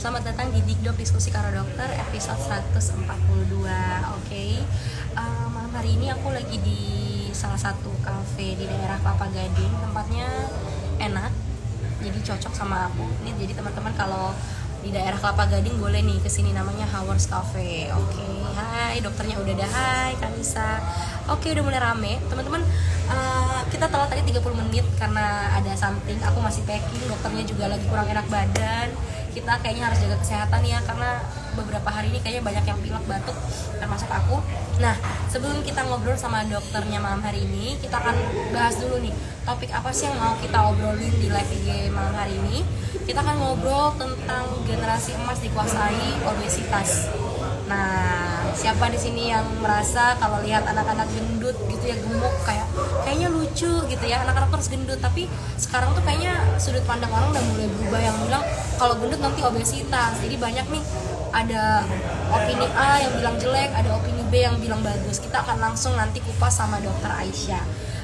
Selamat datang di Dikdok Diskusi Karo Dokter episode 142. Oke. Malam hari ini aku lagi di salah satu cafe di daerah Kelapa Gading. Tempatnya enak, jadi cocok sama aku. Ini jadi teman-teman kalau di daerah Kelapa Gading boleh nih kesini, namanya Howard's Cafe. Oke. Hai, dokternya udah ada. Hai, Kanisa. Oke, udah mulai rame. Teman-teman, kita telat tadi 30 menit karena ada something. Aku masih packing, dokternya juga lagi kurang enak badan. Kita kayaknya harus jaga kesehatan ya, karena beberapa hari ini kayaknya banyak yang pilek batuk, termasuk aku. Nah, sebelum kita ngobrol sama dokternya malam hari ini, kita akan bahas dulu nih topik apa sih yang mau kita obrolin di live IG malam hari ini. Kita akan ngobrol tentang generasi emas dikuasai obesitas. Nah, siapa di sini yang merasa kalau lihat anak-anak gendut gitu ya, gemuk, kayaknya lucu gitu ya, anak-anak terus gendut. Tapi sekarang tuh kayaknya sudut pandang orang udah mulai berubah, yang bilang kalau gendut nanti obesitas. Jadi banyak nih, ada opini A yang bilang jelek, ada opini B yang bilang bagus. Kita akan langsung nanti kupas sama dokter Aisyah.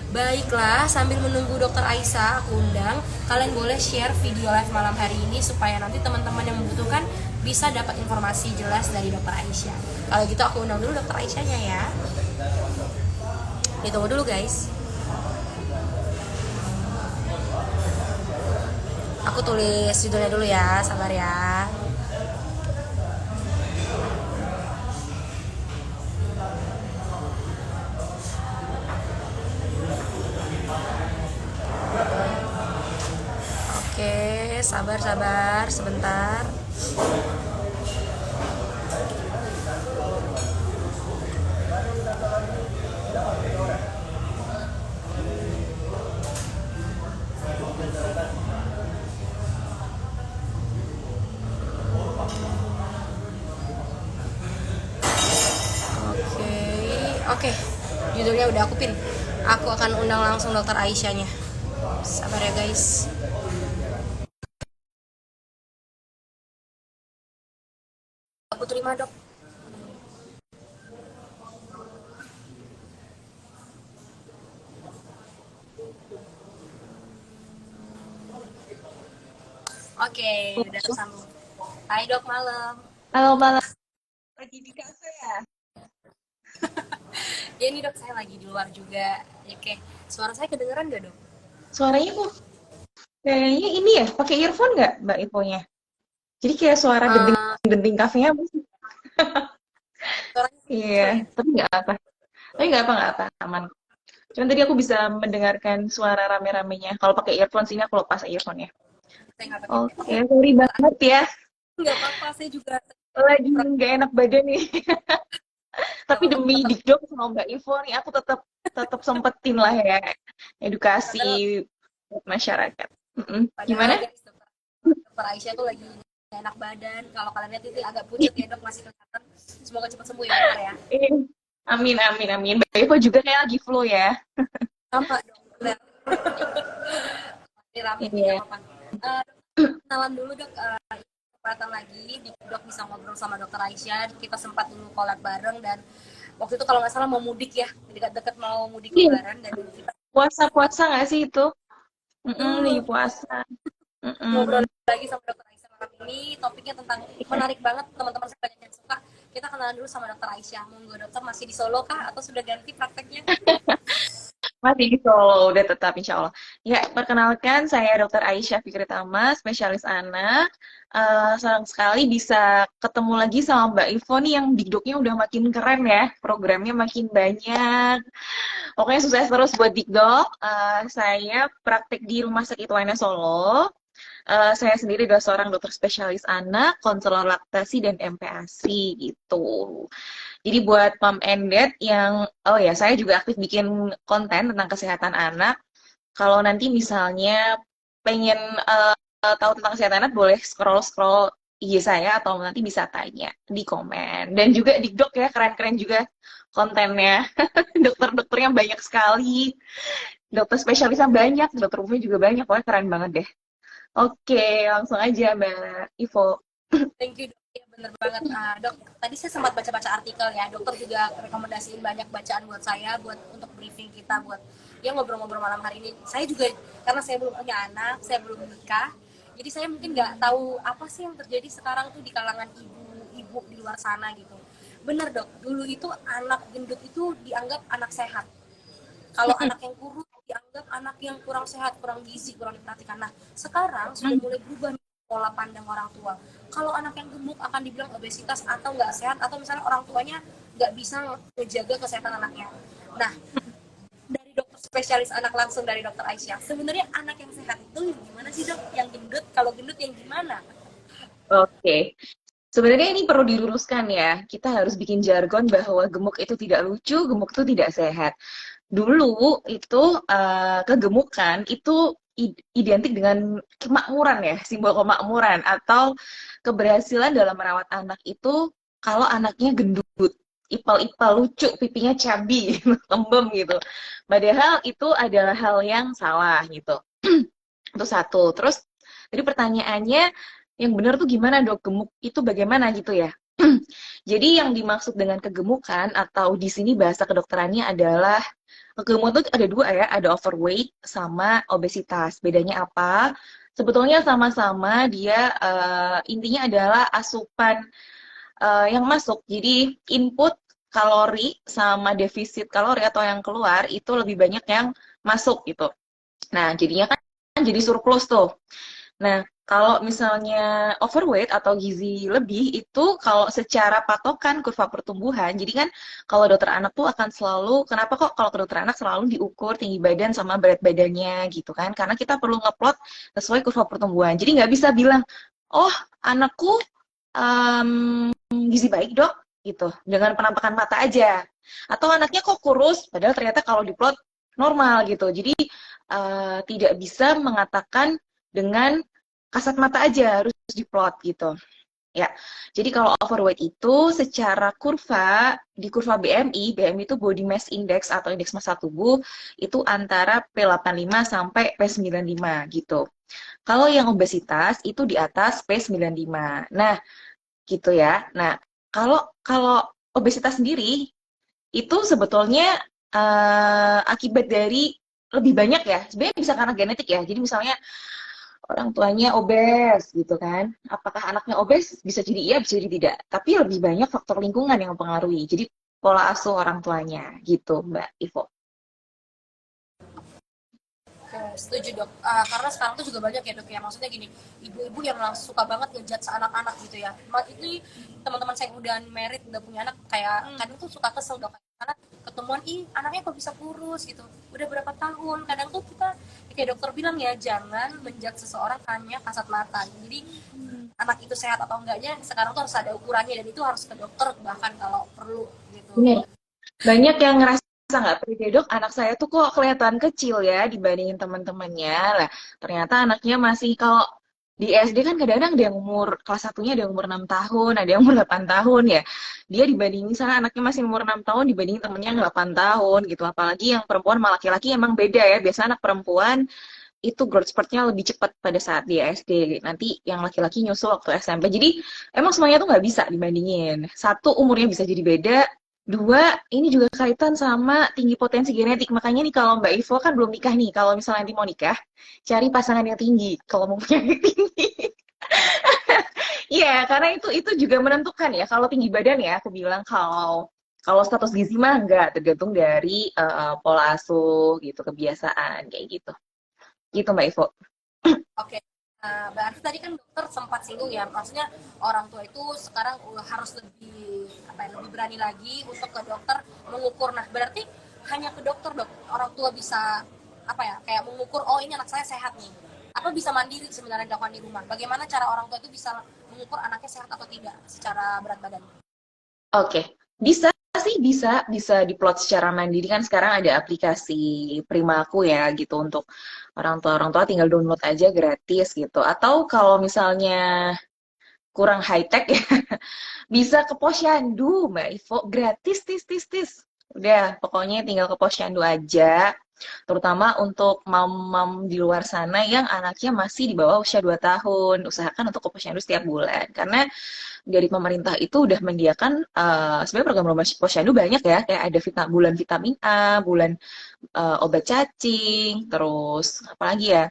Baiklah, sambil menunggu dokter Aisyah aku undang, kalian boleh share video live malam hari ini supaya nanti teman-teman yang membutuhkan bisa dapat informasi jelas dari dokter Aisyah. Kalau gitu aku undang dulu dokter Aisyahnya ya. Ditunggu dulu guys. Aku tulis judulnya dulu ya, sabar ya. Oke, sabar sebentar. Oke, judulnya udah aku pin. Aku akan undang langsung dokter Aisyahnya. Sabar ya guys. Aku terima dok. Oke, udah tersambung. Hai dok, malam. Halo malam. Lagi di kafe ya? Ya ini dok, saya lagi di luar juga. Oke, suara saya kedengeran gak dok? Suaranya kok kayaknya ini ya, pakai earphone nggak Mbak Iponya? Jadi kayak suara Uh, denting-denting kafenya apa sih? Suaranya Iya, kecil ya? tapi nggak apa, aman. Cuman tadi aku bisa mendengarkan suara rame-ramenya. Kalau pakai earphone sini aku lepas earphone ya. Saya nggak pakai. Oke, Oke, sorry banget ya. nggak apa-apa. Saya juga Lagi nggak enak badan nih. nggak Tapi apa-apa. demi Tetap, Dikdok sama Mbak Ivo nih, aku tetap tetap sempetin lah ya edukasi padahal, buat masyarakat. padahal Gimana? guys, dokter Aisyah tuh lagi nggak enak badan. Kalau kalian lihat itu agak pucet ya dok, masih kelihatan. Semoga cepat sembuh ya dokter ya. Eh, Amin, amin, amin. Mbak Ivo juga kayak lagi flu ya. Sama dok, benar. Ini rame nih, nggak Iya. apa-apa. Eh, Kenalan dulu dok, kesempatan lagi di dok bisa ngobrol sama dokter Aisyah. Kita sempat dulu collab bareng, dan waktu itu kalau nggak salah mau mudik ya, dekat-dekat mau mudik Iya, lebaran, dan kita puasa-puasa nggak sih itu? Lagi betul puasa. ngobrol Mm-mm. lagi sama dokter Aisyah malam ini. Topiknya tentang menarik banget, teman-teman saya banyak yang suka. Kita kenalan dulu sama dokter Aisyah. Monggo dokter, masih di Solo kah atau sudah ganti prakteknya? Masih di Solo, udah tetap insya Allah. Ya, perkenalkan saya Dr. Aisyah Fikri Tama, spesialis anak. Senang sekali bisa ketemu lagi sama Mbak Ivo nih yang Dikdoknya udah makin keren ya, programnya makin banyak. Pokoknya sukses terus buat Dikdok. Saya praktek di Rumah Sakit Waina Solo. Saya sendiri adalah seorang dokter spesialis anak, konselor laktasi, dan MPASI gitu. Jadi buat mom and dad yang, oh ya, saya juga aktif bikin konten tentang kesehatan anak. Kalau nanti misalnya pengen tahu tentang kesehatan anak, boleh scroll-scroll IG saya atau nanti bisa tanya di komen. Dan juga di Dok ya, keren-keren juga kontennya. Dokter-dokternya banyak sekali. Dokter spesialisnya banyak, dokter umumnya juga banyak. Pokoknya keren banget deh. Oke, langsung aja Mbak Ivo. Thank you dok, ya bener banget. Dok, tadi saya sempat baca-baca artikel ya, dokter juga rekomendasiin banyak bacaan buat saya, buat untuk briefing kita, buat ya ngobrol-ngobrol malam hari ini. Saya juga, karena saya belum punya anak, saya belum menikah, Jadi saya mungkin nggak tahu apa sih yang terjadi sekarang tuh di kalangan ibu-ibu di luar sana gitu. Bener dok, dulu itu anak gendut itu dianggap anak sehat. Kalau anak yang kurus dianggap anak yang kurang sehat, kurang gizi, kurang diperhatikan. Nah, sekarang sudah mulai berubah pola pandang orang tua. Kalau anak yang gemuk akan dibilang obesitas atau nggak sehat, atau misalnya orang tuanya nggak bisa menjaga kesehatan anaknya. Nah, dari dokter spesialis anak langsung dari dokter Aisyah, sebenarnya anak yang sehat itu yang gimana sih dok? Yang gendut, kalau gendut yang gimana? Oke. Sebenarnya ini perlu diluruskan ya. Kita harus bikin jargon bahwa gemuk itu tidak lucu, gemuk itu tidak sehat. Dulu itu kegemukan itu identik dengan kemakmuran ya, simbol kemakmuran atau keberhasilan dalam merawat anak itu kalau anaknya gendut, ipal-ipal, lucu, pipinya cabi, lembem gitu. Padahal itu adalah hal yang salah gitu. Itu satu. Terus jadi pertanyaannya yang benar tuh gimana dok? Gemuk itu bagaimana gitu ya? Jadi yang dimaksud dengan kegemukan atau di sini bahasa kedokterannya adalah gemuk itu ada dua ya, ada overweight sama obesitas. Bedanya apa? Sebetulnya sama-sama dia intinya adalah asupan yang masuk. Jadi input kalori sama defisit kalori atau yang keluar itu lebih banyak yang masuk gitu. Nah, jadinya kan jadi surplus tuh. Nah, kalau misalnya overweight atau gizi lebih itu kalau secara patokan kurva pertumbuhan, jadi kan kalau dokter anak tuh akan selalu, kenapa kok kalau ke dokter anak selalu diukur tinggi badan sama berat badannya gitu kan? Karena kita perlu ngeplot sesuai kurva pertumbuhan. Jadi nggak bisa bilang, oh anakku gizi baik dok, gitu, dengan penampakan mata aja. Atau anaknya kok kurus, padahal ternyata kalau diplot normal gitu. Jadi tidak bisa mengatakan dengan kasat mata aja, harus diplot gitu. Ya, jadi kalau overweight itu secara kurva, di kurva BMI, BMI itu Body Mass Index atau indeks massa tubuh, itu antara P85 sampai P95 gitu. Kalau yang obesitas itu di atas P95. Nah, gitu ya. Nah, kalau kalau obesitas sendiri itu sebetulnya akibat dari lebih banyak ya. Sebenarnya bisa karena genetik ya. Jadi misalnya orang tuanya obes gitu kan. Apakah anaknya obes? Bisa jadi iya, bisa jadi tidak. Tapi lebih banyak faktor lingkungan yang mempengaruhi. Jadi pola asuh orang tuanya gitu, Mbak Ivo. Setuju dok. Karena sekarang tuh juga banyak ya dok ya, maksudnya gini, ibu-ibu yang langsung suka banget ngejudge anak-anak gitu ya. Ini teman-teman saya yang udah married, udah punya anak, kayak kadang tuh suka kesel dok, karena ketemuan anaknya kok bisa kurus gitu, udah berapa tahun. Kadang tuh kita kayak dokter bilang ya, jangan menjudge seseorang hanya kasat mata. Jadi anak itu sehat atau enggaknya sekarang tuh harus ada ukurannya, dan itu harus ke dokter bahkan kalau perlu gitu. Bener. Banyak yang ngerasa nggak pede dok, anak saya tuh kok kelihatan kecil ya dibandingin teman-temannya. Lah, ternyata anaknya masih kalau di SD kan kadang-kadang ada yang umur kelas satunya ada yang umur 6 tahun, ada yang umur 8 tahun ya. Dia dibandingin sana anaknya masih umur 6 tahun dibandingin temennya yang 8 tahun gitu. Apalagi yang perempuan sama laki-laki emang beda ya. Biasa anak perempuan itu growth spurtnya lebih cepat pada saat dia SD. Nanti yang laki-laki nyusul waktu SMP. Jadi emang semuanya tuh nggak bisa dibandingin. Satu, umurnya bisa jadi beda. Dua, ini juga kaitan sama tinggi potensi genetik. Makanya nih kalau Mbak Ivo kan belum nikah nih. Kalau misalnya nanti mau nikah, cari pasangan yang tinggi. Kalau mau punya yang tinggi. Iya, karena itu juga menentukan ya. Kalau tinggi badan ya, aku bilang kalau kalau status gizi mah nggak tergantung dari pola asuh gitu, kebiasaan kayak gitu. Gitu Mbak Ivo. Oke, berarti tadi kan dokter sempat singgung ya, maksudnya orang tua itu sekarang harus lebih apa ya, lebih berani lagi untuk ke dokter mengukur. Nah, berarti hanya ke dokter dok, orang tua bisa apa ya, kayak mengukur, oh ini anak saya sehat nih. Apa bisa mandiri sebenarnya dilakukan di rumah? Bagaimana cara orang tua itu bisa mengukur anaknya sehat atau tidak secara berat badan? Oke, bisa sih bisa diplot secara mandiri kan sekarang ada aplikasi Primaku ya gitu untuk orang tua tinggal download aja gratis gitu. Atau kalau misalnya kurang high tech ya bisa ke Posyandu Mbak Ivo gratis tis. Udah pokoknya tinggal ke Posyandu aja. Terutama untuk mam-mam di luar sana yang anaknya masih di bawah usia 2 tahun. Usahakan untuk ke Posyandu setiap bulan karena dari pemerintah itu udah menyediakan sebenarnya program posyandu banyak ya kayak ada bulan vitamin A, bulan obat cacing, terus apalagi ya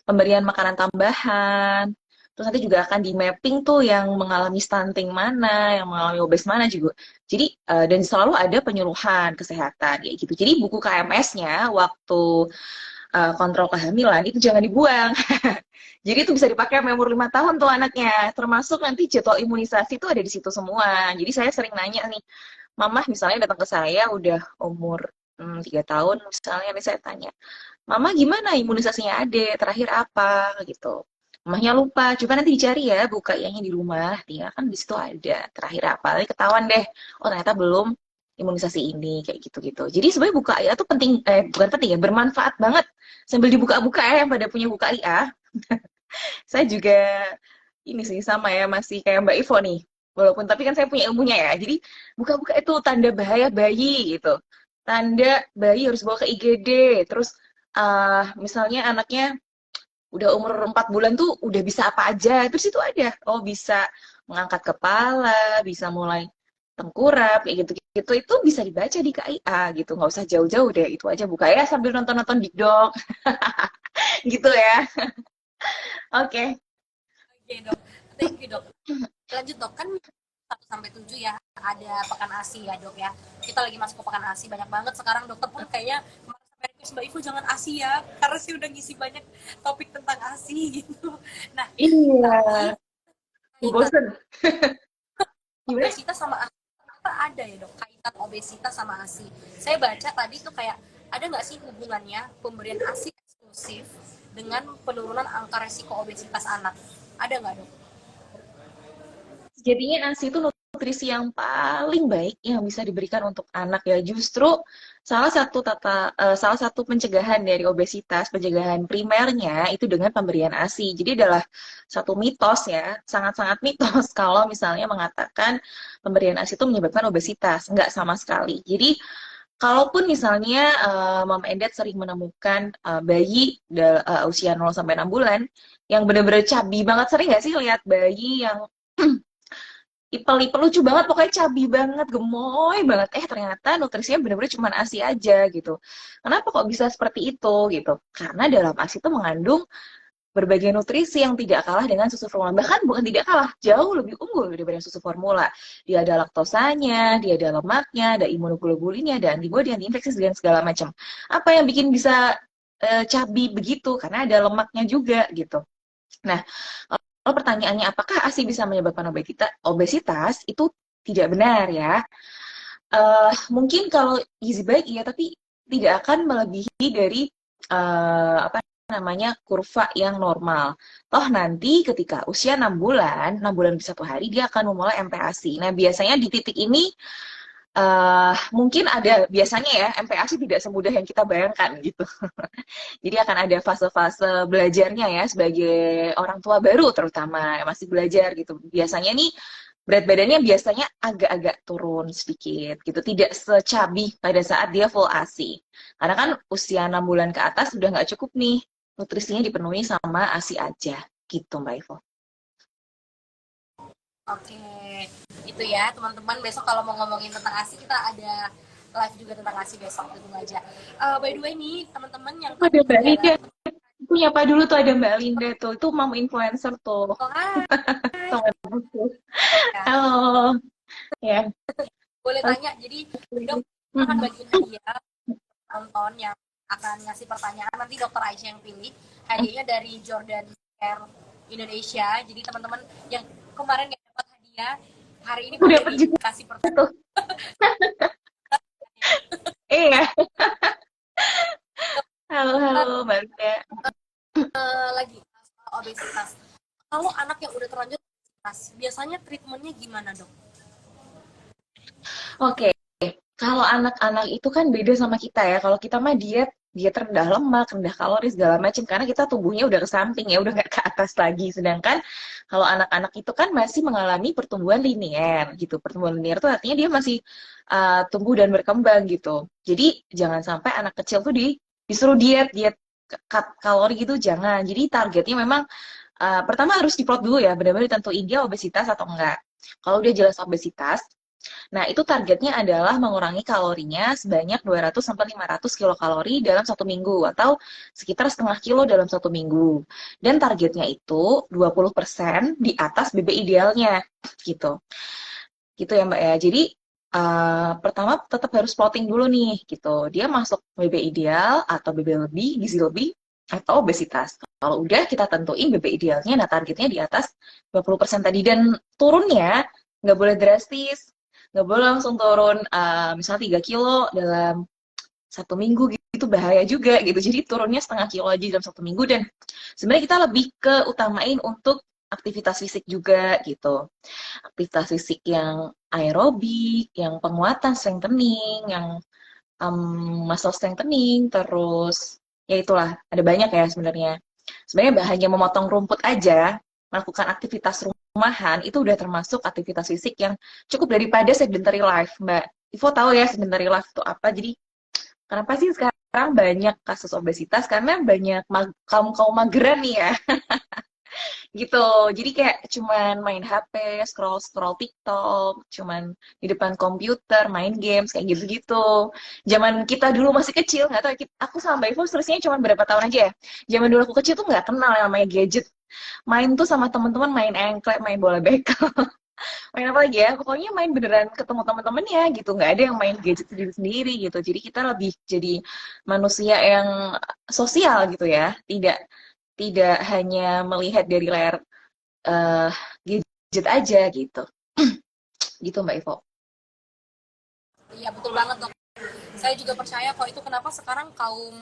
pemberian makanan tambahan. Terus nanti juga akan di mapping tuh yang mengalami stunting mana, yang mengalami obes mana juga. Jadi dan selalu ada penyuluhan kesehatan kayak gitu. Jadi buku KMS-nya waktu kontrol kehamilan itu jangan dibuang. Jadi itu bisa dipakai sampai umur 5 tahun tuh anaknya. Termasuk nanti jadwal imunisasi itu ada di situ semua. Jadi saya sering nanya nih, Mama misalnya datang ke saya udah umur 3 tahun misalnya nih saya tanya, Mama gimana imunisasinya Ade? Terakhir apa? Gitu. Mamahnya lupa, coba nanti dicari ya buka yang di rumah. Tinggal kan di situ ada terakhir apa. Nanti ketahuan deh, oh ternyata belum imunisasi ini kayak gitu-gitu. Jadi sebenarnya buka IA tuh penting, bukan penting ya, bermanfaat banget. Sambil dibuka-buka ya yang pada punya buka IA. Saya juga ini sih sama ya masih kayak Mbak Ivo nih. Walaupun tapi kan saya punya ilmunya ya. Jadi buka-buka itu tanda bahaya bayi gitu. Tanda bayi harus bawa ke IGD. Terus misalnya anaknya udah umur 4 bulan tuh udah bisa apa aja. Terus itu ada. Oh bisa mengangkat kepala, bisa mulai tengkurap, kayak gitu-gitu. Itu bisa dibaca di KIA gitu. Nggak usah jauh-jauh deh. Itu aja buka ya sambil nonton-nonton Dikdok. Gitu ya. Oke. Oke dok, thank you dok. Lanjut dok, kan 1 sampai 7 ya ada pekan ASI ya dok ya. Kita lagi masuk ke pekan ASI banyak banget sekarang, dokter pun kayaknya kemarin sampai request Mbak Ivo jangan ASI ya, karena sih udah ngisi banyak topik tentang ASI gitu. Nah, tapi Iya. kaitan Bosen. Gimana? obesitas sama ASI apa ada ya dok, kaitan obesitas sama ASI. Saya baca tadi tuh kayak ada nggak sih hubungannya pemberian ASI eksklusif dengan penurunan angka resiko obesitas anak? Ada nggak dok? Jadinya ASI itu nutrisi yang paling baik yang bisa diberikan untuk anak ya. Justru salah satu pencegahan dari obesitas, pencegahan primernya itu dengan pemberian ASI. Jadi adalah satu mitos ya, sangat-sangat mitos kalau misalnya mengatakan pemberian ASI itu menyebabkan obesitas. Enggak sama sekali. Jadi kalaupun misalnya Mama Endet sering menemukan bayi usia 0 sampai 6 bulan yang benar-benar cabi banget, sering nggak sih lihat bayi yang ipel-ipel lucu banget, pokoknya cabi banget, gemoy banget. Ternyata nutrisinya bener-bener cuma ASI aja gitu. Kenapa kok bisa seperti itu gitu? Karena dalam ASI itu mengandung berbagai nutrisi yang tidak kalah dengan susu formula. Bahkan bukan tidak kalah, jauh lebih unggul daripada susu formula. Dia ada laktosanya, dia ada lemaknya, ada imunoglobulinnya, ada antibodi, antiinfeksi, dan segala macam. Apa yang bikin bisa cabi begitu? Karena ada lemaknya juga gitu. Nah, kalau pertanyaannya apakah ASI bisa menyebabkan obesitas, itu tidak benar ya. Mungkin kalau gizi baik iya, tapi tidak akan melebihi dari apa namanya kurva yang normal. Toh nanti ketika usia 6 bulan, 6 bulan lebih 1 hari, dia akan memulai MPASI. Nah, biasanya di titik ini mungkin ada biasanya ya MPASI tidak semudah yang kita bayangkan gitu. Jadi akan ada fase-fase belajarnya ya sebagai orang tua baru terutama masih belajar gitu. Biasanya nih berat badannya biasanya agak-agak turun sedikit gitu. Tidak secabi pada saat dia full ASI. Karena kan usia 6 bulan ke atas sudah nggak cukup nih nutrisinya dipenuhi sama ASI aja gitu Mbak Ivo. Oke, itu ya teman-teman. Besok kalau mau ngomongin tentang ASI, kita ada live juga tentang ASI besok, tunggu aja. By the way nih, teman-teman yang Ada penting Mbak adalah Linda. Aku nyapa dulu tuh ada Mbak Linda tuh. Itu mom influencer tuh. oh, hai, ya. Halo. Ya. Boleh tanya, jadi dok akan bagiin hadiah nonton yang akan ngasih pertanyaan, nanti dokter Aisyah yang pilih. Hadiahnya dari Jordan Care Indonesia. Jadi teman-teman yang kemarin nggak dapat hadiah, hari ini Udah boleh dapat juga dikasih pertanyaan. tuh. Iya. Halo, halo Mbak Linda. Lagi soal obesitas. Kalau anak yang udah terlanjur obesitas, biasanya treatmentnya gimana dok? Oke. Kalau anak-anak itu kan beda sama kita ya. Kalau kita mah diet, diet rendah lemak, rendah kalori segala macam karena kita tubuhnya udah ke samping ya, udah nggak ke atas lagi. Sedangkan kalau anak-anak itu kan masih mengalami pertumbuhan linier gitu. Pertumbuhan linier itu artinya dia masih tumbuh dan berkembang gitu. Jadi jangan sampai anak kecil tuh disuruh diet, diet cut kalori gitu jangan. Jadi targetnya memang pertama harus diplot dulu ya, benar-benar ditentuin dia obesitas atau enggak. Kalau udah jelas obesitas, Nah, itu targetnya adalah mengurangi kalorinya sebanyak 200 sampai 500 kilokalori dalam satu minggu atau sekitar setengah kilo dalam satu minggu. Dan targetnya itu 20% di atas BB idealnya gitu. Gitu ya Mbak ya. Jadi pertama tetap harus plotting dulu nih gitu. Dia masuk BB ideal atau BB lebih, gizi lebih atau obesitas. Kalau udah kita tentuin BB idealnya, nah targetnya di atas 20% tadi dan turunnya nggak boleh drastis, nggak boleh langsung turun misalnya 3 kilo dalam satu minggu gitu bahaya juga gitu. Jadi turunnya setengah kilo aja dalam satu minggu dan sebenarnya kita lebih ke utamain untuk aktivitas fisik juga gitu. Aktivitas fisik yang aerobik, yang penguatan strengthening, yang muscle strengthening, terus ya itulah ada banyak ya sebenarnya. Sebenarnya hanya memotong rumput aja, melakukan aktivitas rumahan itu udah termasuk aktivitas fisik yang cukup daripada sedentary life, Mbak. Ivo tahu ya sedentary life itu apa? Jadi kenapa sih sekarang banyak kasus obesitas? Karena banyak kaum mageran nih ya gitu. Jadi kayak cuman main HP, scroll TikTok, cuman di depan komputer, main games kayak gitu-gitu. Zaman kita dulu masih kecil, nggak tahu aku sama Mbak Ivo seterusnya cuman berapa tahun aja ya. Zaman dulu aku kecil tuh nggak kenal yang namanya gadget. Main tuh sama teman-teman main engklek, main bola bekel, main apa lagi ya? Pokoknya main beneran ketemu teman-temannya gitu. Nggak ada yang main gadget sendiri-sendiri gitu. Jadi kita lebih jadi manusia yang sosial gitu ya. Tidak tidak hanya melihat dari layar eh gadget aja gitu. Gitu Mbak Ivo. Iya betul banget dok. Saya juga percaya kok itu kenapa sekarang kaum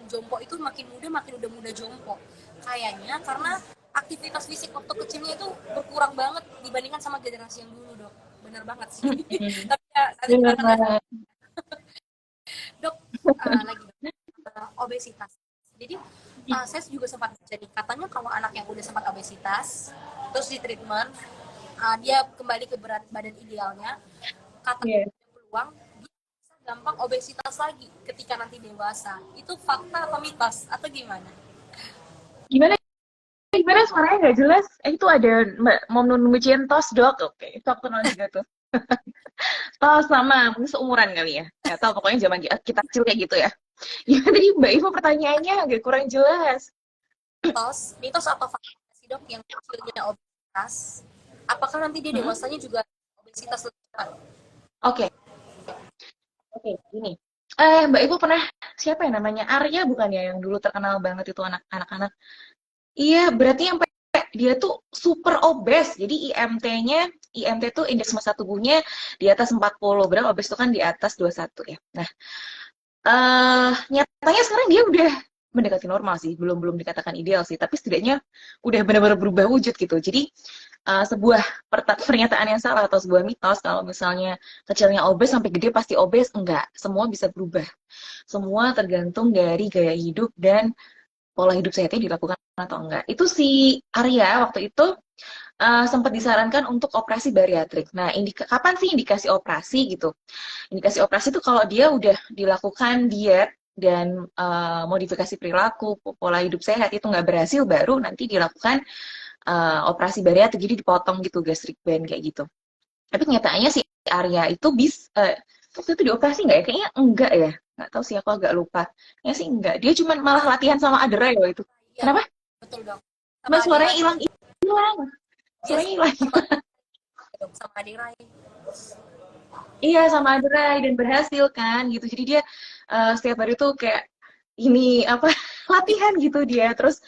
jompo itu makin muda makin udah muda jompo. Kayaknya karena aktivitas fisik waktu kecilnya itu berkurang banget dibandingkan sama generasi yang dulu dok. Bener banget sih. Hmm, Tapi ya nanti kita bener akan lanjut banget. dok lagi dok. Obesitas. Jadi saya juga sempat baca nih katanya kalau anak yang udah sempat obesitas terus di treatment dia kembali ke berat badan idealnya katanya Iya. ada peluang dia bisa gampang obesitas lagi ketika nanti dewasa. Itu fakta atau mitos atau gimana? Gimana gimana suaranya nggak jelas? Itu ada Mbak Mom Nun Mucientos dok. Oke, itu aku kenal juga tuh. Oh sama, mungkin seumuran kali ya. Nggak tahu, pokoknya zaman kita kecil kayak gitu ya. Gimana tadi Mbak Ivo pertanyaannya agak kurang jelas. Mitos atau fakta sih dok yang kecilnya obesitas? Apakah nanti dia Hmm? dewasanya juga obesitas lebih cepat? Oke, oke, gini. Mbak Ivo pernah siapa ya namanya? Arya bukan ya yang dulu terkenal banget itu anak-anak. Iya, berarti yang dia tuh super obes. Jadi IMT tuh indeks massa tubuhnya di atas 40. Berapa obes itu kan di atas 21 ya. Nah, nyatanya sekarang dia udah mendekati normal sih, belum belum dikatakan ideal sih, tapi setidaknya udah benar-benar berubah wujud gitu. Jadi sebuah pernyataan yang salah atau sebuah mitos kalau misalnya kecilnya obes sampai gede pasti obes, enggak. Semua bisa berubah. Semua tergantung dari gaya hidup dan pola hidup sehatnya dilakukan atau enggak. Itu si Arya waktu itu sempat disarankan untuk operasi bariatrik. Nah, kapan sih indikasi operasi gitu? Indikasi operasi itu kalau dia udah dilakukan diet dan modifikasi perilaku, pola hidup sehat itu nggak berhasil, baru nanti dilakukan operasi bariatrik, jadi dipotong gitu gastric band kayak gitu. Tapi kenyataannya si Arya itu waktu itu dioperasi nggak ya? Kayaknya enggak ya. Nggak tahu sih, aku agak lupa. Ya sih enggak. Dia cuma malah latihan sama Adera ya itu. Iya Kenapa? betul dok. Sama Mbak adik suaranya Rai. hilang hilang. Iya Suaranya hilang. sama dok sama adik Rai. Iya sama Adrai dan berhasil kan gitu. Jadi dia setiap hari tuh kayak ini apa latihan gitu dia. Terus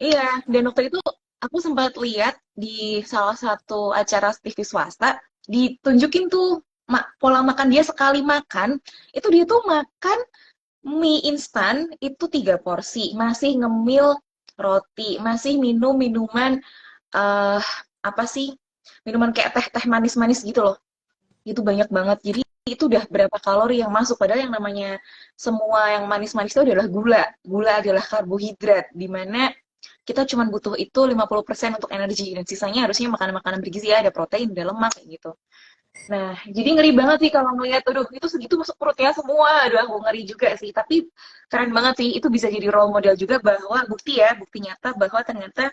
iya dan waktu itu aku sempat lihat di salah satu acara TV swasta ditunjukin tuh pola makan dia sekali makan itu dia tuh makan mie instan itu 3 porsi, masih ngemil roti, masih minum minuman eh apa sih? Minuman kayak teh-teh manis-manis gitu loh. Itu banyak banget. Jadi itu udah berapa kalori yang masuk. Padahal yang namanya semua yang manis-manis itu adalah gula. Gula adalah karbohidrat. Di mana kita cuma butuh itu 50% untuk energi. Dan sisanya harusnya makanan-makanan bergizi ya. Ada protein, ada lemak kayak gitu. Nah, jadi ngeri banget sih kalau ngeliat, aduh, itu segitu masuk perutnya semua. Aduh, aku ngeri juga sih. Tapi keren banget sih. Itu bisa jadi role model juga bahwa bukti nyata bahwa ternyata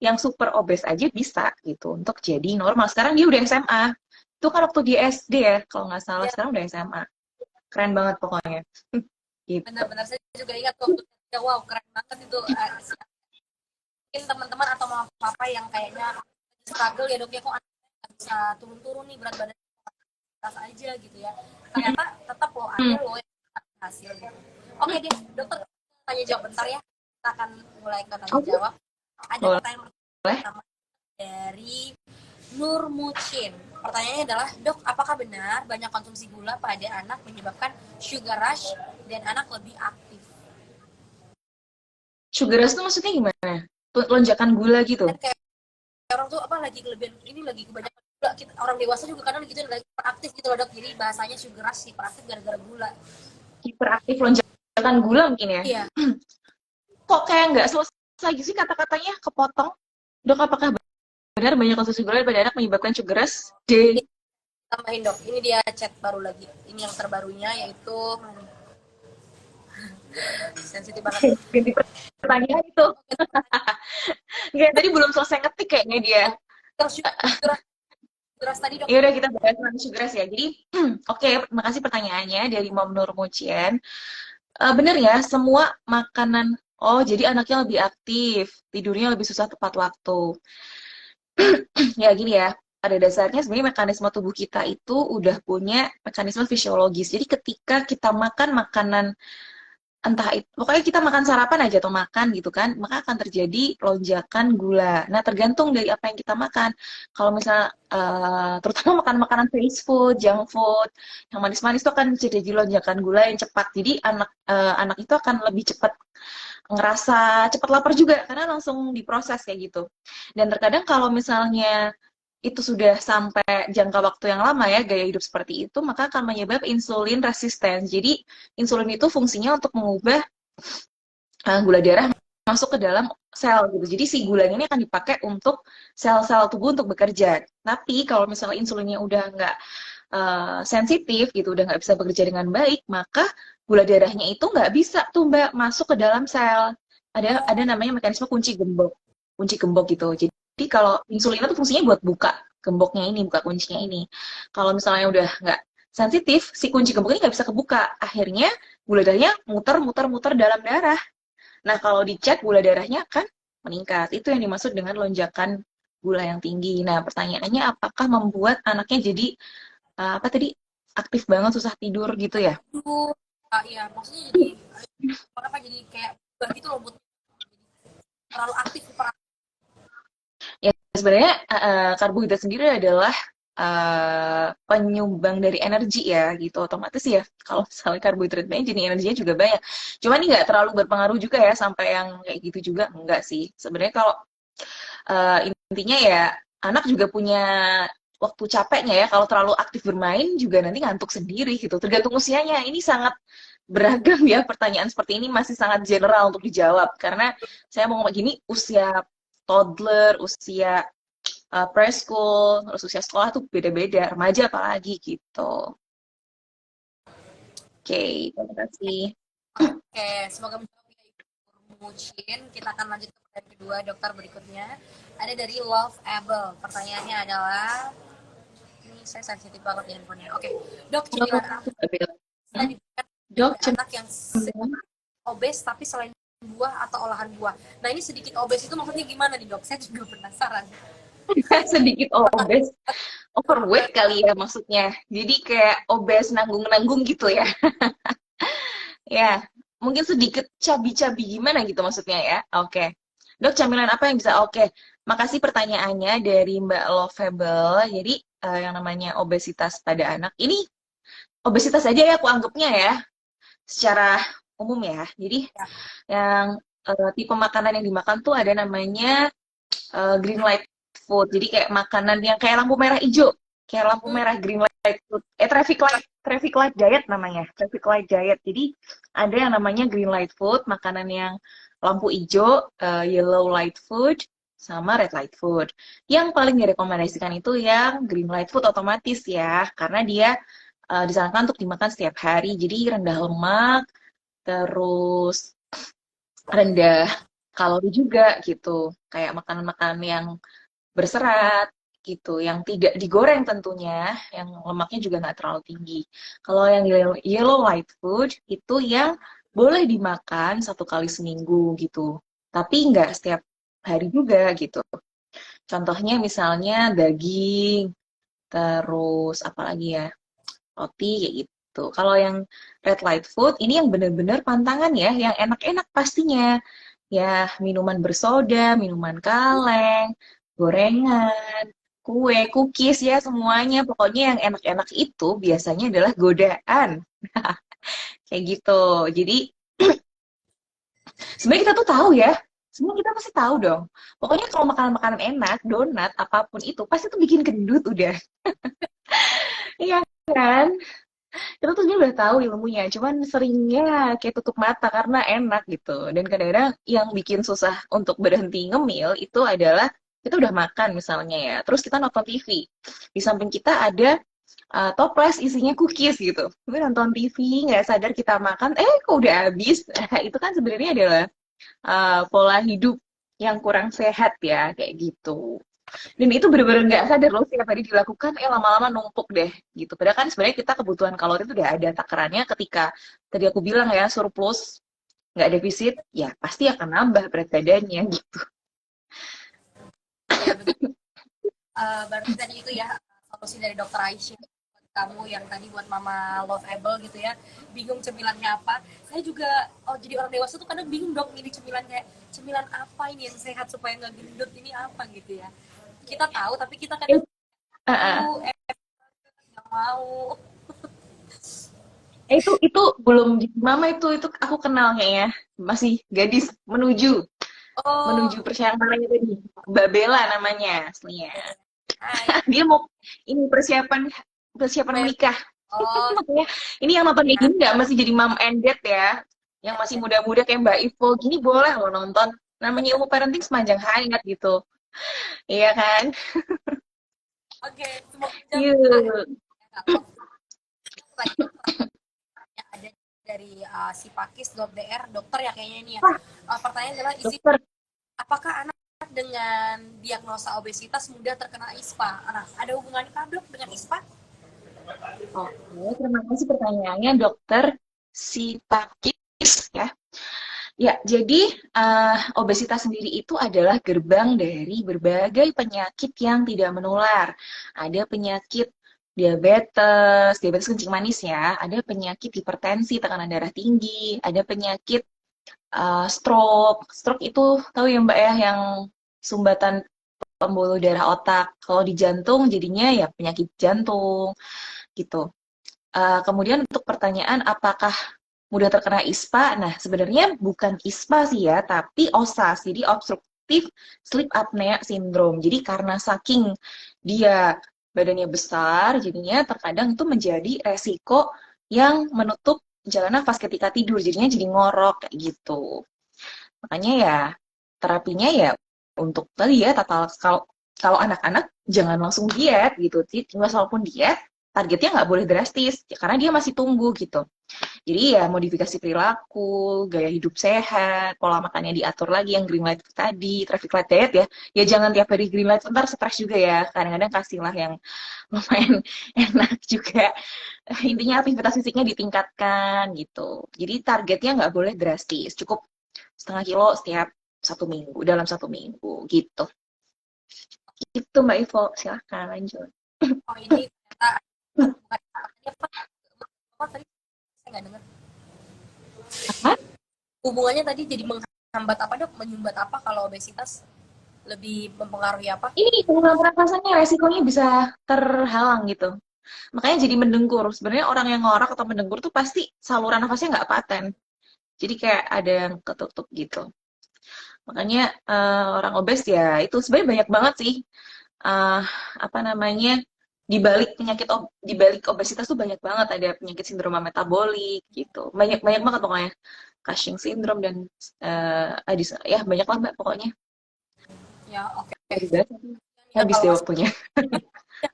yang super obes aja bisa gitu untuk jadi normal. Sekarang dia udah SMA Itu kan waktu di SD ya, kalau nggak salah. Ya, Sekarang udah SMA. Keren banget pokoknya. Gitu. benar-benar saya juga ingat waktu itu, wow keren banget itu. Mungkin teman-teman atau mama papa yang kayaknya struggle ya dok ya, kok anaknya nggak bisa turun-turun nih berat badan atas aja gitu ya, ternyata tetap loh ada Hmm, loh yang hasil gitu. Oke deh dokter, tanya jawab bentar ya, kita akan mulai ke tanya oke, jawab. Ada boleh. pertanyaan pertama dari Nur Mucin. Pertanyaannya adalah, dok, apakah benar banyak konsumsi gula pada anak menyebabkan sugar rush dan anak lebih aktif? Sugar rush itu maksudnya gimana? Lonjakan gula gitu. Dan kayak orang tuh apa lagi kelebihan ini lagi kebanyakan gula, kita, orang dewasa juga kadang gitu lagi aktif gitu loh dok, jadi bahasanya sugar rush, hiperaktif gara-gara gula. Hiperaktif lonjakan gula mungkin ya. Iya, Kok kayak nggak selesai gitu sih kata-katanya, kepotong. Dok, apakah benar banyak konsumsi gula pada anak menyebabkan sugar rush? D. tambahin dok, ini dia chat baru lagi, ini yang terbarunya yaitu sensitif banget. Ganti pertanyaan itu. Nggak, tadi belum selesai ngetik kayaknya dia. Terus sugar rush tadi dok. Ya udah kita bahas tentang sugar rush ya. Jadi, oke, makasih pertanyaannya dari Mom Nur Mucian. Bener ya, semua makanan, oh jadi anaknya lebih aktif, tidurnya lebih susah tepat waktu. Ya gini ya, pada dasarnya sebenarnya mekanisme tubuh kita itu udah punya mekanisme fisiologis. Jadi ketika kita makan makanan, entah itu, pokoknya kita makan sarapan aja atau makan gitu kan, maka akan terjadi lonjakan gula. Nah, tergantung dari apa yang kita makan. Kalau misalnya, terutama makan makanan fast food, junk food, yang manis-manis itu akan terjadi lonjakan gula yang cepat. Jadi anak itu akan lebih cepat ngerasa cepat lapar juga karena langsung diproses kayak gitu. Dan terkadang kalau misalnya itu sudah sampai jangka waktu yang lama ya, gaya hidup seperti itu, maka akan menyebabkan insulin resisten. Jadi, insulin itu fungsinya untuk mengubah gula darah masuk ke dalam sel gitu. Jadi si gulanya ini akan dipakai untuk sel-sel tubuh untuk bekerja. Tapi kalau misalnya insulinnya udah nggak sensitif gitu, udah nggak bisa bekerja dengan baik, maka gula darahnya itu nggak bisa tuh Mbak masuk ke dalam sel. Ada Oh, namanya mekanisme kunci gembok gitu. Jadi kalau insulin itu fungsinya buat buka gemboknya ini, buka kuncinya ini. Kalau misalnya udah nggak sensitif, si kunci gembok ini nggak bisa kebuka. Akhirnya gula darahnya muter-muter-muter dalam darah. Nah, kalau dicek gula darahnya kan meningkat. Itu yang dimaksud dengan lonjakan gula yang tinggi. Nah, pertanyaannya apakah membuat anaknya jadi apa tadi aktif banget susah tidur gitu ya? aduh. Ah, iya, maksudnya jadi kenapa jadi kayak gitu loh, buat terlalu aktif, hiperaktif. Ya sebenarnya karbohidrat sendiri adalah penyumbang dari energi ya gitu otomatis ya kalau misalnya karbohidrat banyak jadi energinya juga banyak. Cuman ini nggak terlalu berpengaruh juga ya sampai yang kayak gitu juga enggak sih. Sebenarnya kalau intinya ya anak juga punya waktu capeknya ya kalau terlalu aktif bermain juga nanti ngantuk sendiri gitu tergantung usianya. Ini sangat beragam ya, pertanyaan seperti ini masih sangat general untuk dijawab karena saya mau ngomong gini, usia toddler, usia preschool, terus usia sekolah tuh beda-beda, remaja apalagi gitu. Oke, terima kasih. Oke, semoga menjawab ya Ibu Mucin. Kita akan lanjut ke pertanyaan kedua dokter berikutnya. Ada dari Love Able. Pertanyaannya adalah, ini saya sensitif banget ya handphonenya. Oke, dok, cemilan apa bisa diberikan Dok, pada anak yang obes tapi selain buah atau olahan buah? Nah ini sedikit obes itu maksudnya gimana nih dok? Saya juga penasaran. sedikit obes, overweight kali ya maksudnya. Jadi kayak obes nanggung-nanggung gitu ya. Ya, mungkin sedikit cabi-cabi gimana gitu maksudnya ya. Oke. Dok, camilan apa yang bisa? Oke. Makasih pertanyaannya dari Mbak Lovable. Jadi, yang namanya obesitas pada anak. Ini obesitas aja ya aku anggapnya ya. Secara umum ya. Jadi, Ya. yang tipe makanan yang dimakan tuh ada namanya green light food. Jadi kayak makanan yang kayak lampu merah hijau. Kayak lampu Hmm, merah green light food. Traffic light diet namanya. Traffic light diet. Jadi ada yang namanya green light food, makanan yang lampu hijau, yellow light food, sama red light food. Yang paling direkomendasikan itu yang green light food otomatis ya, karena dia disarankan untuk dimakan setiap hari. Jadi rendah lemak, terus rendah kalori juga gitu. Kayak makanan-makanan yang berserat, gitu, yang tidak digoreng tentunya, yang lemaknya juga nggak terlalu tinggi. Kalau yang yellow white food itu yang boleh dimakan 1 kali seminggu gitu, tapi nggak setiap hari juga gitu. Contohnya misalnya daging, terus apa lagi ya, roti kayak gitu. Kalau yang red light food ini yang benar-benar pantangan ya, yang enak-enak pastinya. Ya, minuman bersoda, minuman kaleng, gorengan, kue, cookies ya semuanya. Pokoknya yang enak-enak itu biasanya adalah godaan. Kayak gitu. Jadi sebenarnya kita tuh tahu ya. Sebenarnya kita pasti tahu dong. Pokoknya kalau makanan-makanan enak, donat, apapun itu, pasti tuh bikin gendut udah. Iya kan? Kita tuh sebenarnya udah tahu ilmunya, cuman seringnya kayak tutup mata karena enak gitu. Dan kadang-kadang yang bikin susah untuk berhenti ngemil itu adalah kita udah makan misalnya ya, terus kita nonton TV. Di samping kita ada toples isinya cookies gitu. Tapi nonton TV nggak sadar kita makan, kok udah habis. Itu kan sebenarnya adalah pola hidup yang kurang sehat ya, kayak gitu. Dan itu bener-bener nggak sadar loh setiap hari dilakukan, lama-lama numpuk deh gitu. Padahal kan sebenarnya kita kebutuhan kalori itu udah ada takarannya ketika tadi aku bilang ya surplus, nggak defisit, ya pasti akan nambah berat badannya gitu. Ya begitu. Berarti tadi itu ya solusi dari dokter Aisyah buat kamu yang tadi buat mama Loveable gitu ya, bingung cemilannya apa. Saya juga, oh jadi orang dewasa tuh kadang bingung dong ini cemilan, kayak cemilan apa ini yang sehat supaya nggak gendut, ini apa gitu ya. Kita tahu tapi kita Eh, kadang uh, uh. nggak mau. Itu belum jadi mama, itu aku kenalnya ya, masih gadis menuju Oh, menuju persyaratan namanya tadi, Mbak Bella namanya aslinya. hai. Dia mau ini persiapan persiapan menikah. Oh, Makanya ini yang nonton kayak ya. gini nggak masih jadi mom and dad ya, yang masih muda-muda kayak Mbak Ivo gini boleh lo nonton, namanya ilmu parenting sepanjang hayat gitu, iya kan? Oke, semoga aja Yuk, lagi yang ada dari si Pakis.dr dokter ya kayaknya ini ya. wah Pertanyaan adalah isi, dokter. apakah anak dengan diagnosa obesitas mudah terkena ISPA? Nah, ada hubungannya kah dok dengan ISPA? Oke, terima kasih pertanyaannya dokter Sipakis ya. Ya, jadi obesitas sendiri itu adalah gerbang dari berbagai penyakit yang tidak menular. Ada penyakit diabetes, diabetes kencing manis ya. Ada penyakit hipertensi, tekanan darah tinggi. Ada penyakit stroke. Stroke itu tahu ya Mbak ya, yang sumbatan pembuluh darah otak. Kalau di jantung jadinya ya penyakit jantung gitu. Kemudian untuk pertanyaan apakah mudah terkena ISPA, nah sebenarnya bukan ISPA sih ya, tapi OSAS, jadi obstructive sleep apnea syndrome. Jadi karena saking dia badannya besar, jadinya terkadang itu menjadi resiko yang menutup jalan nafas ketika tidur, jadinya jadi ngorok kayak gitu. Makanya ya terapinya ya untuk tadi ya total, kalau kalau anak-anak jangan langsung diet gitu. Tinggal walaupun diet targetnya nggak boleh drastis karena dia masih tumbuh gitu. Jadi ya modifikasi perilaku, gaya hidup sehat, pola makannya diatur lagi yang green light tadi, traffic light diet ya. Ya jangan tiap hari green light, ntar stres juga ya. Kadang-kadang kasihlah yang lumayan enak juga. Intinya aktivitas fisiknya ditingkatkan gitu. Jadi targetnya nggak boleh drastis, cukup 0,5 kilo setiap 1 minggu, dalam 1 minggu gitu. Itu Mbak Ivo, silahkan lanjut. Oh ini ternyata bukan ini apa? Apa tadi saya nggak dengar. Apa? Hubungannya tadi jadi menghambat apa dok? Menyumbat apa kalau obesitas? Lebih mempengaruhi apa? Ini penurunan pernafasannya resikonya bisa terhalang gitu. Makanya jadi mendengkur. Sebenarnya orang yang ngorok atau mendengkur tuh pasti saluran nafasnya nggak paten. Jadi kayak ada yang ketutup gitu. Makanya orang obes ya itu sebenarnya banyak banget sih. eh, apa namanya, di balik di balik obesitas tuh banyak banget, ada penyakit sindroma metabolik gitu. Banyak banyak banget pokoknya. Cushing syndrome dan ya banyak lah Mbak pokoknya. Ya oke. Kalau dibahas Ya habis kalau deh masih waktunya.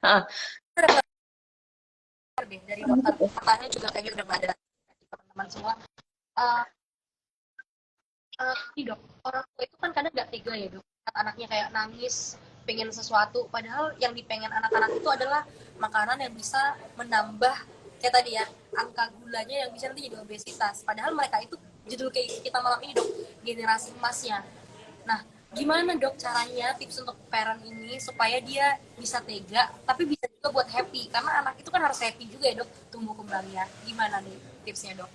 Heeh. ada deh dari dokter, katanya juga kayaknya udah nggak ada teman-teman semua. Uh, ini dok, orang tua itu kan kadang nggak tega ya dok, anaknya kayak nangis pengen sesuatu, padahal yang dipengen anak-anak itu adalah makanan yang bisa menambah kayak tadi ya, angka gulanya yang bisa nanti jadi obesitas. Padahal mereka itu judul kayak kita malam ini dok, generasi emasnya. Nah, gimana dok caranya tips untuk parent ini supaya dia bisa tega tapi bisa juga buat happy, karena anak itu kan harus happy juga ya dok tumbuh kembangnya. Gimana nih tipsnya dok?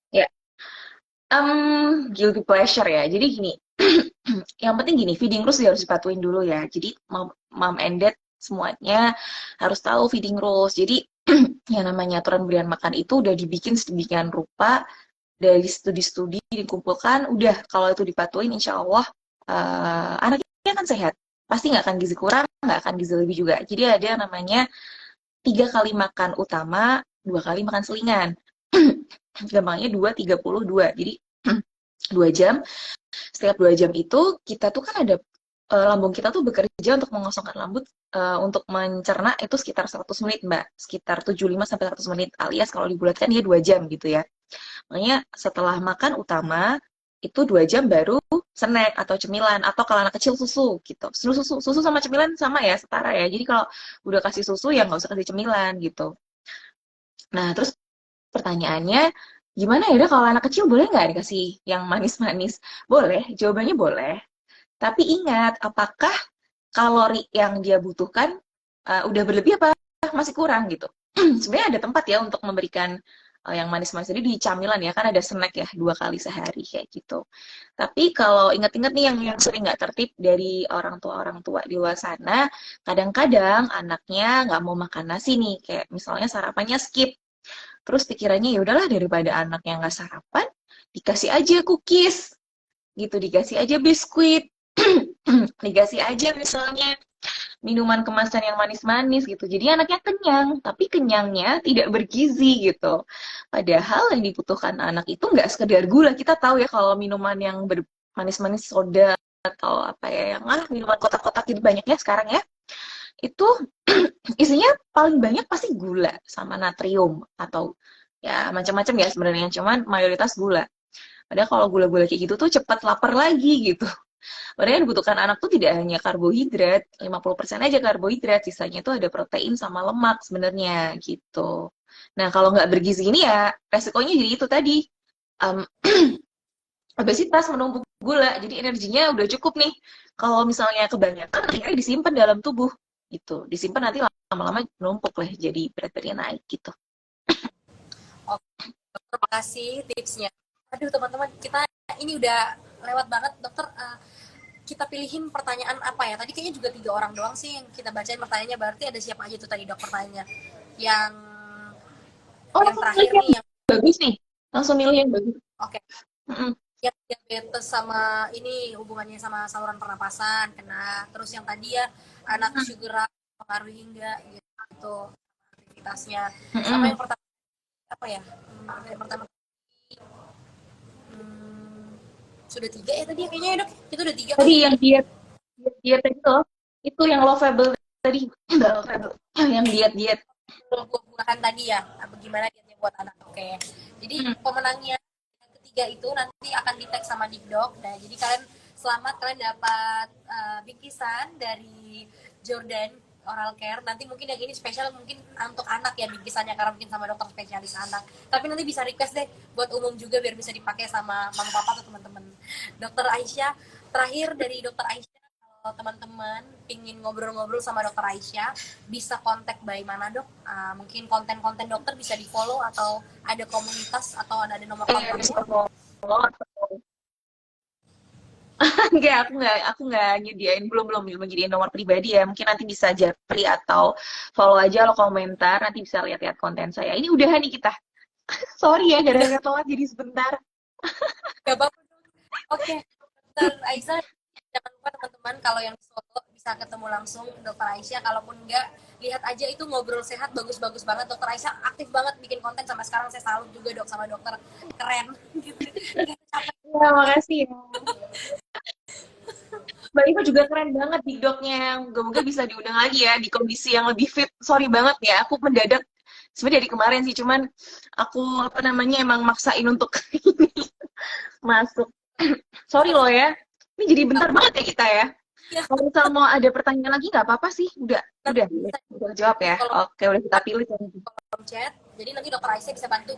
Ya, guilty pleasure ya. Jadi gini, yang penting gini, feeding rules harus dipatuhin dulu ya. Jadi mom and dad semuanya harus tahu feeding rules. Jadi yang namanya aturan pemberian makan itu udah dibikin sedemikian rupa dari studi-studi dikumpulkan. Udah kalau itu dipatuhin, insya Allah anaknya akan sehat. Pasti nggak akan gizi kurang, nggak akan gizi lebih juga. Jadi ada yang namanya 3 kali makan utama, 2 kali makan selingan. Gampangnya 2, 32. Jadi 2 jam. Setiap 2 jam itu kita tuh kan ada lambung kita tuh bekerja untuk mengosongkan lambung untuk mencerna itu sekitar 100 menit Mbak. Sekitar 75 sampai 100 menit alias kalau dibulatkan dia 2 jam gitu ya. Makanya setelah makan utama itu 2 jam baru snack atau cemilan, atau kalau anak kecil susu gitu. Susu sama cemilan sama ya, setara ya. Jadi kalau udah kasih susu ya nggak usah kasih cemilan gitu. Nah, terus pertanyaannya, gimana ya kalau anak kecil boleh nggak dikasih yang manis-manis? Boleh, jawabannya boleh. Tapi ingat, apakah kalori yang dia butuhkan udah berlebih apa masih kurang gitu? Sebenarnya ada tempat ya untuk memberikan yang manis-manis. Jadi di camilan ya, kan ada snack ya 2 kali sehari kayak gitu. Tapi kalau ingat-ingat nih yang sering nggak tertib dari orang tua di luar sana, kadang-kadang anaknya nggak mau makan nasi nih, kayak misalnya sarapannya skip. Terus pikirannya ya udahlah daripada anak yang nggak sarapan, dikasih aja cookies gitu, dikasih aja biskuit, dikasih aja misalnya minuman kemasan yang manis-manis gitu. Jadi anaknya kenyang, tapi kenyangnya tidak bergizi gitu. Padahal yang dibutuhkan anak itu nggak sekedar gula. Kita tahu ya kalau minuman yang manis-manis, soda atau apa ya, yang minuman kotak-kotak itu banyaknya sekarang ya, itu isinya paling banyak pasti gula sama natrium atau ya macam-macam ya sebenarnya, cuman mayoritas gula. Padahal kalau gula-gula kayak gitu tuh cepat lapar lagi gitu. Padahal yang dibutuhkan anak tuh tidak hanya karbohidrat, 50% aja karbohidrat, sisanya tuh ada protein sama lemak sebenarnya gitu. Nah, kalau nggak bergizi ini ya resikonya jadi itu tadi, um, obesitas, menumpuk gula, jadi energinya udah cukup nih. Kalau misalnya kebanyakan, akhirnya disimpan dalam tubuh gitu. Disimpan nanti lama-lama menumpuk lah, jadi berat badannya naik gitu. Oke, terima kasih tipsnya. Aduh teman-teman, kita ini udah lewat banget dokter. Kita pilihin pertanyaan apa ya? Tadi kayaknya juga 3 orang doang sih yang kita bacain pertanyaannya. Berarti ada siapa aja tuh tadi dok pertanyaannya? Yang Oh, yang langsung terakhir milih yang nih yang bagus nih. Langsung milih yang bagus. oke. Mm-mm. Yang diabetes sama ini hubungannya sama saluran pernapasan kena. Terus yang tadi ya anak sugar rush pengaruhi enggak gitu aktivitasnya. Sama Mm-mm. yang pertama apa ya? Yang pertama sudah 3 ya tadi ya, kayaknya ya dok. Itu udah 3 Tadi kali. yang diet tadi tuh, itu yang lovable tadi, lovable. Yang diet-diet. Buah-buahan tadi ya, bagaimana dietnya buat anak. Oke, jadi Hmm. pemenangnya yang ketiga itu nanti akan di tag sama Dikdok. Nah jadi kalian selamat, kalian dapat bingkisan dari Jordan Oral Care. Nanti mungkin yang ini spesial mungkin untuk anak ya bingkisannya, karena mungkin sama dokter spesialis anak, tapi nanti bisa request deh buat umum juga biar bisa dipakai sama mama papa atau teman-teman. Dokter Aisyah, terakhir dari dokter Aisyah, kalau teman-teman pingin ngobrol-ngobrol sama dokter Aisyah bisa kontak by mana dok? Mungkin konten-konten dokter bisa di follow atau ada komunitas atau ada nomor kontaknya? Enggak, aku nggak nyediain, belum nyediain nomor pribadi ya. Mungkin nanti bisa japri atau follow aja lo komentar, nanti bisa lihat-lihat konten saya. Ini udah nih kita. Sorry ya, gara-gara telat jadi sebentar. Gak apa-apa. Oke, dokter Aisyah, jangan lupa teman-teman kalau yang di Solo bisa ketemu langsung dokter Aisyah. Kalaupun enggak, lihat aja itu ngobrol sehat, bagus-bagus banget. Dokter Aisyah aktif banget bikin konten sampai sekarang. Saya salut juga dok sama dokter, keren. Gitu. Ya, makasih ya. Mbak Iva juga keren banget di doknya. Moga-moga bisa diundang lagi ya di kondisi yang lebih fit. Sorry banget ya, aku mendadak. Sebenarnya dari kemarin sih, cuman aku apa namanya emang maksain untuk ini masuk. Sorry loh ya. Ini jadi bentar banget ya kita ya. Ya, Kalau misal mau ada pertanyaan lagi nggak apa-apa sih. nanti Udah, bisa udah jawab di ya. kolom Oke, udah kita pilih. chat. Jadi nanti dokter Aisyah bisa bantu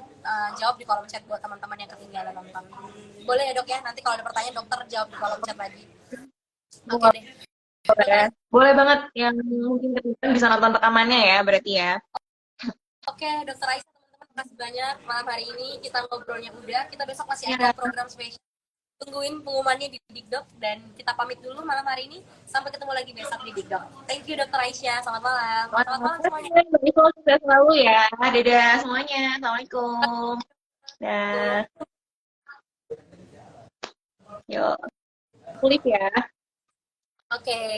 jawab di kolom chat buat teman-teman yang ketinggalan nonton. Boleh ya dok ya, nanti kalau ada pertanyaan dokter jawab di kolom chat lagi. Oke deh. Dokter Boleh. Aisyah, Boleh banget yang mungkin ketinggalan bisa nonton rekamannya ya, berarti ya. oke dokter Aisyah teman-teman makasih banyak malam hari ini kita ngobrolnya udah. Kita besok masih ada Ya, program spesial. Tungguin pengumumannya di Dikdok dan kita pamit dulu malam hari ini. Sampai ketemu lagi besok di Dikdok. Thank you dokter Aisyah. Selamat malam. Selamat malam semuanya. Mbak Ivo sukses selalu ya. Dadah semuanya. Assalamualaikum. Dah. Yuk, kulit ya. Oke. Okay.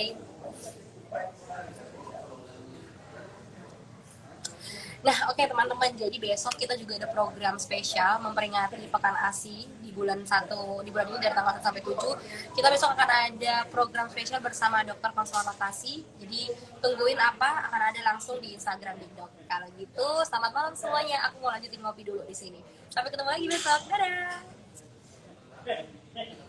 Nah, oke teman-teman, jadi besok kita juga ada program spesial memperingati Pekan ASI di bulan di bulan ini dari tanggal 1 sampai 7. Kita besok akan ada program spesial bersama dokter konsultasi. Jadi tungguin apa akan ada langsung di Instagram Dikdok. Kalau gitu, selamat malam semuanya. Aku mau lanjutin ngopi dulu di sini. Sampai ketemu lagi besok. Dadah.